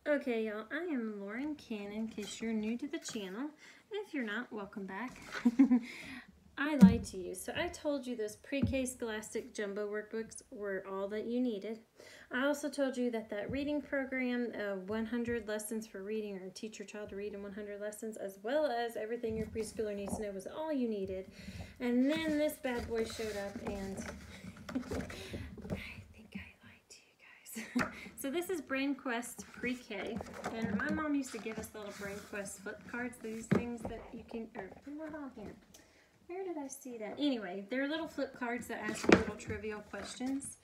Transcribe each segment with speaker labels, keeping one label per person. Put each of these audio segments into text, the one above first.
Speaker 1: Okay, y'all, I am Lauren Cannon, in case you're new to the channel. If you're not, welcome back. I lied to you. So I told you those pre-K Scholastic Jumbo workbooks were all that you needed. I also told you that that reading program, 100 lessons for reading, or teach your child to read in 100 lessons, as well as everything your preschooler needs to know, was all you needed. And then this bad boy showed up and I think I lied to you guys. So this is Brain Quest Pre-K, and my mom used to give us little Brain Quest flip cards, these things that you can, or what on here? Where did I see that? Anyway, they're little flip cards that ask you little trivial questions,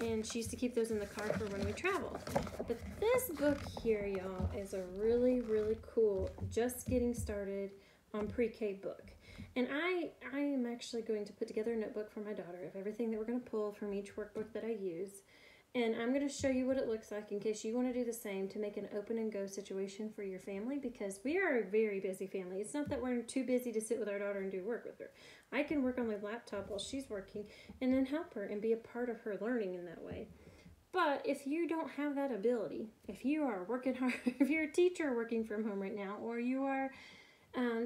Speaker 1: and she used to keep those in the car for when we travel. But this book here, y'all, is a really, really cool, just getting started on pre-K book. And I am actually going to put together a notebook for my daughter of everything that we're going to pull from each workbook that I use. And I'm going to show you what it looks like in case you want to do the same to make an open and go situation for your family, because we are a very busy family. It's not that we're too busy to sit with our daughter and do work with her. I can work on my laptop while she's working and then help her and be a part of her learning in that way. But if you don't have that ability, if you are working hard, if you're a teacher working from home right now, or you are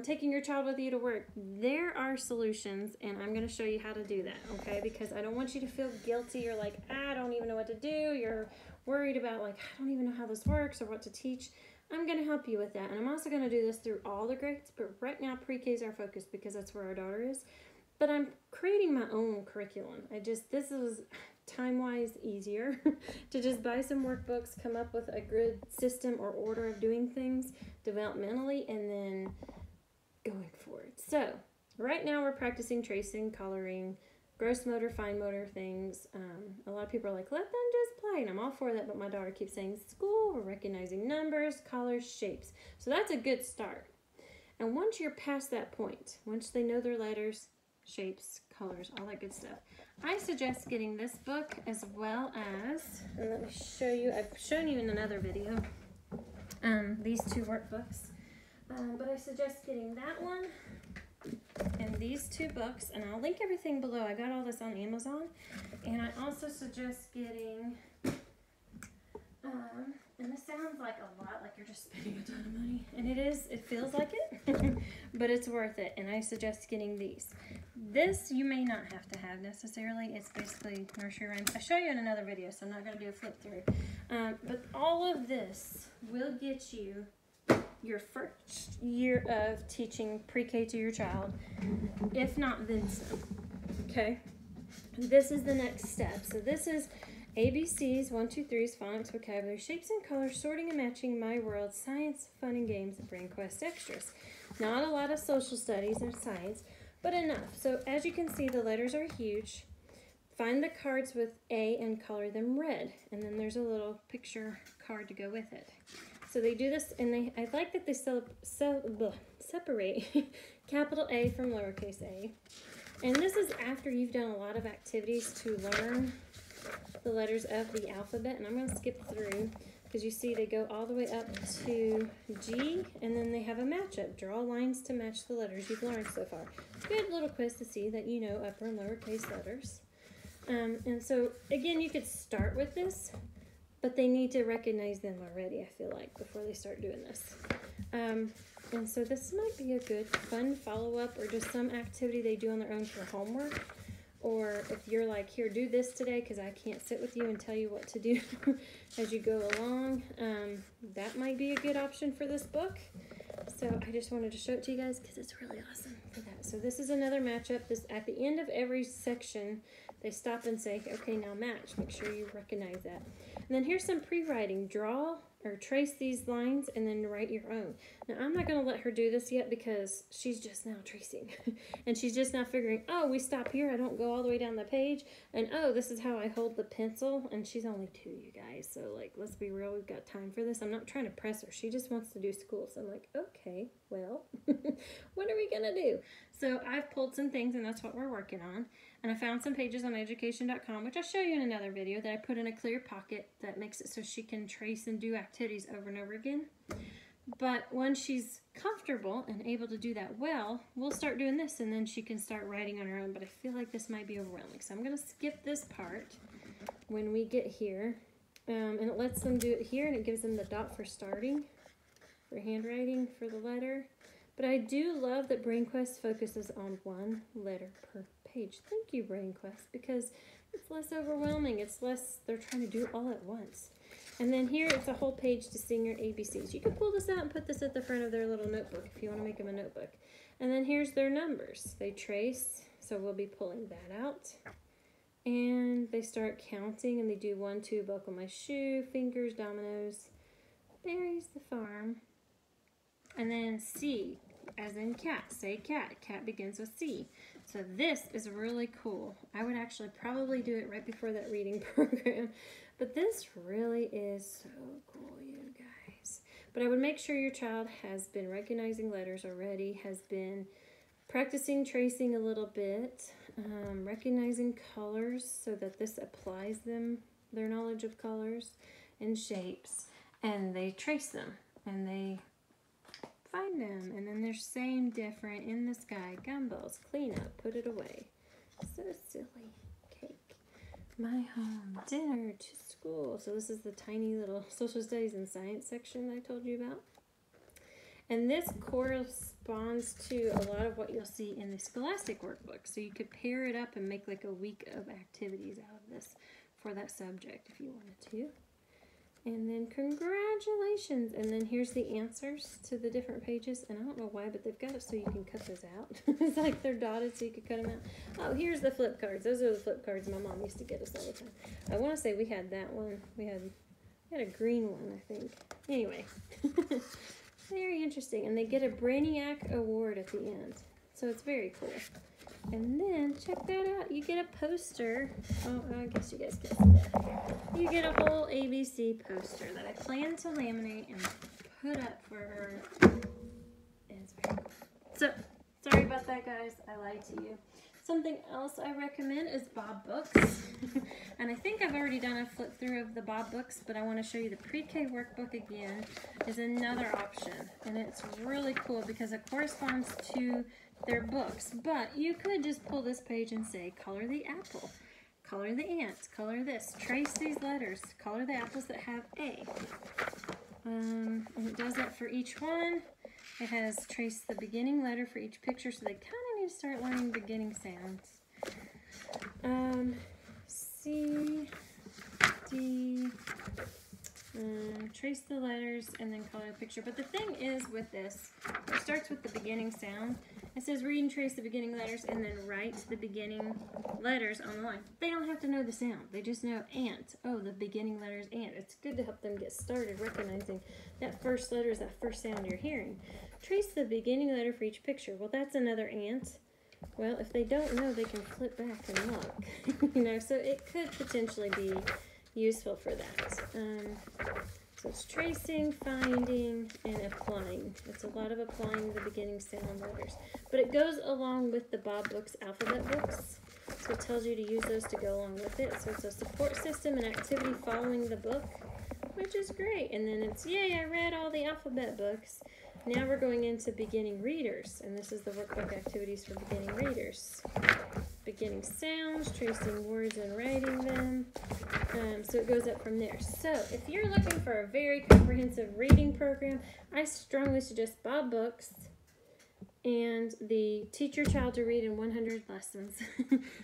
Speaker 1: taking your child with you to work, there are solutions, and I'm going to show you how to do that, okay? Because I don't want you to feel guilty. You're like, I don't even know what to do. You're worried about, like, I don't even know how this works or what to teach. I'm going to help you with that, and I'm also going to do this through all the grades, but right now pre-K is our focus because that's where our daughter is. But I'm creating my own curriculum. This is time-wise easier to just buy some workbooks, come up with a good system or order of doing things developmentally, and then going forward. So right now we're practicing tracing, coloring, gross motor, fine motor things. A lot of people are like, let them just play, and I'm all for that, but my daughter keeps saying, school, we're recognizing numbers, colors, shapes. So that's a good start. And once you're past that point, once they know their letters, shapes, colors, all that good stuff, I suggest getting this book as well as, and let me show you, I've shown you in another video, these two workbooks, but I suggest getting that one and these two books, and I'll link everything below. I got all this on Amazon, and I also suggest getting, and this sounds like a lot, like you're just spending a ton of money, and it is, it feels like it, but it's worth it, and I suggest getting these. This you may not have to have necessarily. It's basically nursery rhymes. I'll show you in another video, so I'm not going to do a flip through. But all of this will get you your first year of teaching pre-K to your child, if not then some. Okay? This is the next step. So this is ABCs, 1, 2, 3's, phonics, vocabulary, shapes and colors, sorting and matching, my world, science, fun and games, and Brain Quest extras. Not a lot of social studies or science, but enough. So as you can see, the letters are huge. Find the cards with A and color them red. And then there's a little picture card to go with it. So they do this, and I like that they separate capital A from lowercase a. And this is after you've done a lot of activities to learn the letters of the alphabet. And I'm going to skip through, because you see they go all the way up to G, and then they have a matchup. Draw lines to match the letters you've learned so far. Good little quiz to see that you know upper and lowercase letters. And so, again, you could start with this, but they need to recognize them already, I feel like, before they start doing this. And so this might be a good, fun follow-up, or just some activity they do on their own for homework. Or if you're like, here, do this today because I can't sit with you and tell you what to do as you go along, that might be a good option for this book. So I just wanted to show it to you guys because it's really awesome for that. So this is another matchup. This, at the end of every section, they stop and say, okay, now match. Make sure you recognize that. And then here's some pre-writing. Draw or trace these lines and then write your own. Now, I'm not going to let her do this yet because she's just now tracing. And she's just now figuring, oh, we stop here. I don't go all the way down the page. And, oh, this is how I hold the pencil. And she's only 2, you guys. So, like, let's be real. We've got time for this. I'm not trying to press her. She just wants to do school. So I'm like, okay, well, what are we going to do? So I've pulled some things, and that's what we're working on. And I found some pages on education.com, which I'll show you in another video, that I put in a clear pocket that makes it so she can trace and do activities over and over again. But when she's comfortable and able to do that well, we'll start doing this, and then she can start writing on her own. But I feel like this might be overwhelming, so I'm going to skip this part when we get here And it lets them do it here, and it gives them the dot for starting, for handwriting, for the letter. But I do love that Brain Quest focuses on one letter per page. Thank you, Brain Quest, because it's less overwhelming. It's less, they're trying to do it all at once. And then here it's a whole page to sing your ABCs. You can pull this out and put this at the front of their little notebook if you want to make them a notebook. And then here's their numbers. They trace, so we'll be pulling that out. And they start counting, and they do 1, 2, buckle my shoe, fingers, dominoes, berries, the farm. And then C, as in cat, say cat. Cat begins with C. So this is really cool. I would actually probably do it right before that reading program. But this really is so cool, you guys. But I would make sure your child has been recognizing letters already, has been practicing tracing a little bit, recognizing colors so that this applies them, their knowledge of colors and shapes, and they trace them, and they find them, and then they're same, different, in the sky, gumballs, clean up, put it away. So silly. Cake, my home, dinner, to school. So this is the tiny little social studies and science section that I told you about. And this corresponds to a lot of what you'll see in the Scholastic workbook. So you could pair it up and make like a week of activities out of this for that subject if you wanted to. And then congratulations. And then here's the answers to the different pages. And I don't know why, but they've got it so you can cut those out. It's like they're dotted so you could cut them out. Oh, here's the flip cards. Those are the flip cards my mom used to get us all the time. I want to say we had that one. We had a green one, I think. Anyway. Very interesting. And they get a Brainiac award at the end. So it's very cool. And then, check that out. You get a poster. Oh, I guess you guys can see that. You get a whole ABC poster that I plan to laminate and put up for her. It's very cool. So, sorry about that, guys. I lied to you. Something else I recommend is Bob Books. And I think I've already done a flip through of the Bob Books, but I want to show you the Pre-K workbook again is another option. And it's really cool because it corresponds to their books. But you could just pull this page and say, color the apple, color the ant, color this, trace these letters, color the apples that have A. And it does that for each one. It has traced the beginning letter for each picture, so they kind of need to start learning beginning sounds. C, D, trace the letters, and then color the picture. But the thing is with this, it starts with the beginning sound. It says read and trace the beginning letters, and then write the beginning letters on the line. They don't have to know the sound. They just know ant. Oh, the beginning letter is ant. It's good to help them get started recognizing that first letter is that first sound you're hearing. Trace the beginning letter for each picture. Well, that's another ant. Well, if they don't know, they can flip back and look. You know, so it could potentially be useful for that. So it's tracing, finding, and applying. It's a lot of applying the beginning sound letters. But it goes along with the Bob Books alphabet books. So it tells you to use those to go along with it. So it's a support system and activity following the book, which is great. And then it's, yay, I read all the alphabet books. Now we're going into beginning readers. And this is the workbook activities for beginning readers. Beginning sounds, tracing words and writing them. So it goes up from there. So if you're looking for a very comprehensive reading program, I strongly suggest Bob Books and the Teach Your Child to Read in 100 Lessons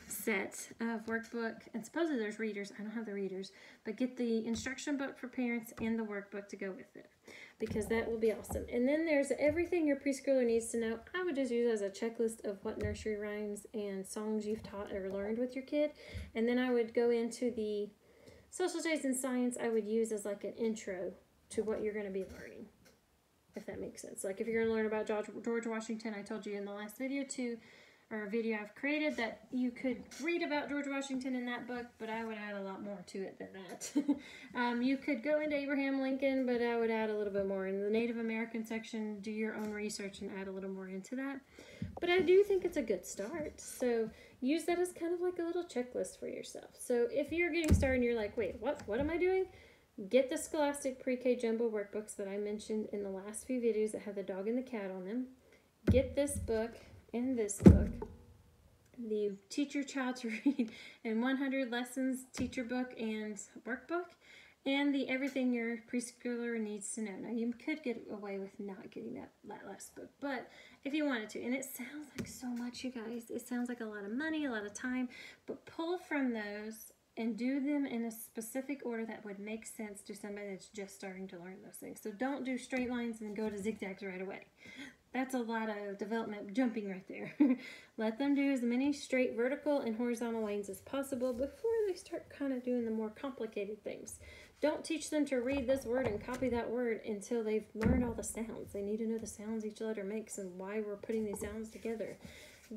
Speaker 1: set of workbook. And supposedly there's readers. I don't have the readers. But get the instruction book for parents and the workbook to go with it, because that will be awesome. And then there's everything your preschooler needs to know. I would just use as a checklist of what nursery rhymes and songs you've taught or learned with your kid. And then I would go into the social studies and science. I would use as like an intro to what you're going to be learning, if that makes sense. Like if you're going to learn about George Washington, I told you in the last video video I've created that you could read about George Washington in that book, but I would add a lot more to it than that. You could go into Abraham Lincoln, but I would add a little bit more. In the Native American section, do your own research and add a little more into that. But I do think it's a good start. So use that as kind of like a little checklist for yourself. So if you're getting started and you're like, wait, what am I doing? Get the Scholastic Pre-K Jumbo workbooks that I mentioned in the last few videos that have the dog and the cat on them. Get this book and this book, the Teach Your Child to Read in 100 Lessons teacher book and workbook, and the everything your preschooler needs to know. Now, you could get away with not getting that last book, but if you wanted to, and it sounds like so much, you guys. It sounds like a lot of money, a lot of time, but pull from those and do them in a specific order that would make sense to somebody that's just starting to learn those things. So don't do straight lines and go to zigzags right away. That's a lot of development jumping right there. Let them do as many straight vertical and horizontal lines as possible before they start kind of doing the more complicated things. Don't teach them to read this word and copy that word until they've learned all the sounds. They need to know the sounds each letter makes and why we're putting these sounds together.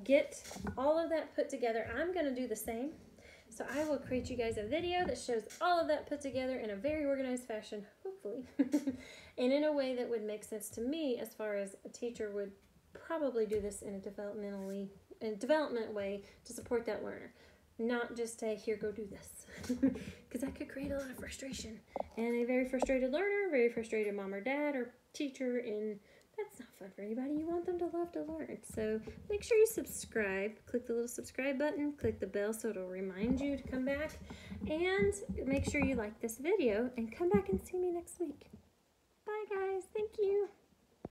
Speaker 1: Get all of that put together. I'm going to do the same. So I will create you guys a video that shows all of that put together in a very organized fashion, hopefully, and in a way that would make sense to me as far as a teacher would probably do this in a development way to support that learner. Not just say, here, go do this, because that could create a lot of frustration. And a very frustrated learner, very frustrated mom or dad or teacher, and that's not fun for anybody. You want them to love to learn. So make sure you subscribe. Click the little subscribe button. Click the bell so it'll remind you to come back. And make sure you like this video and come back and see me next week. Bye, guys. Thank you.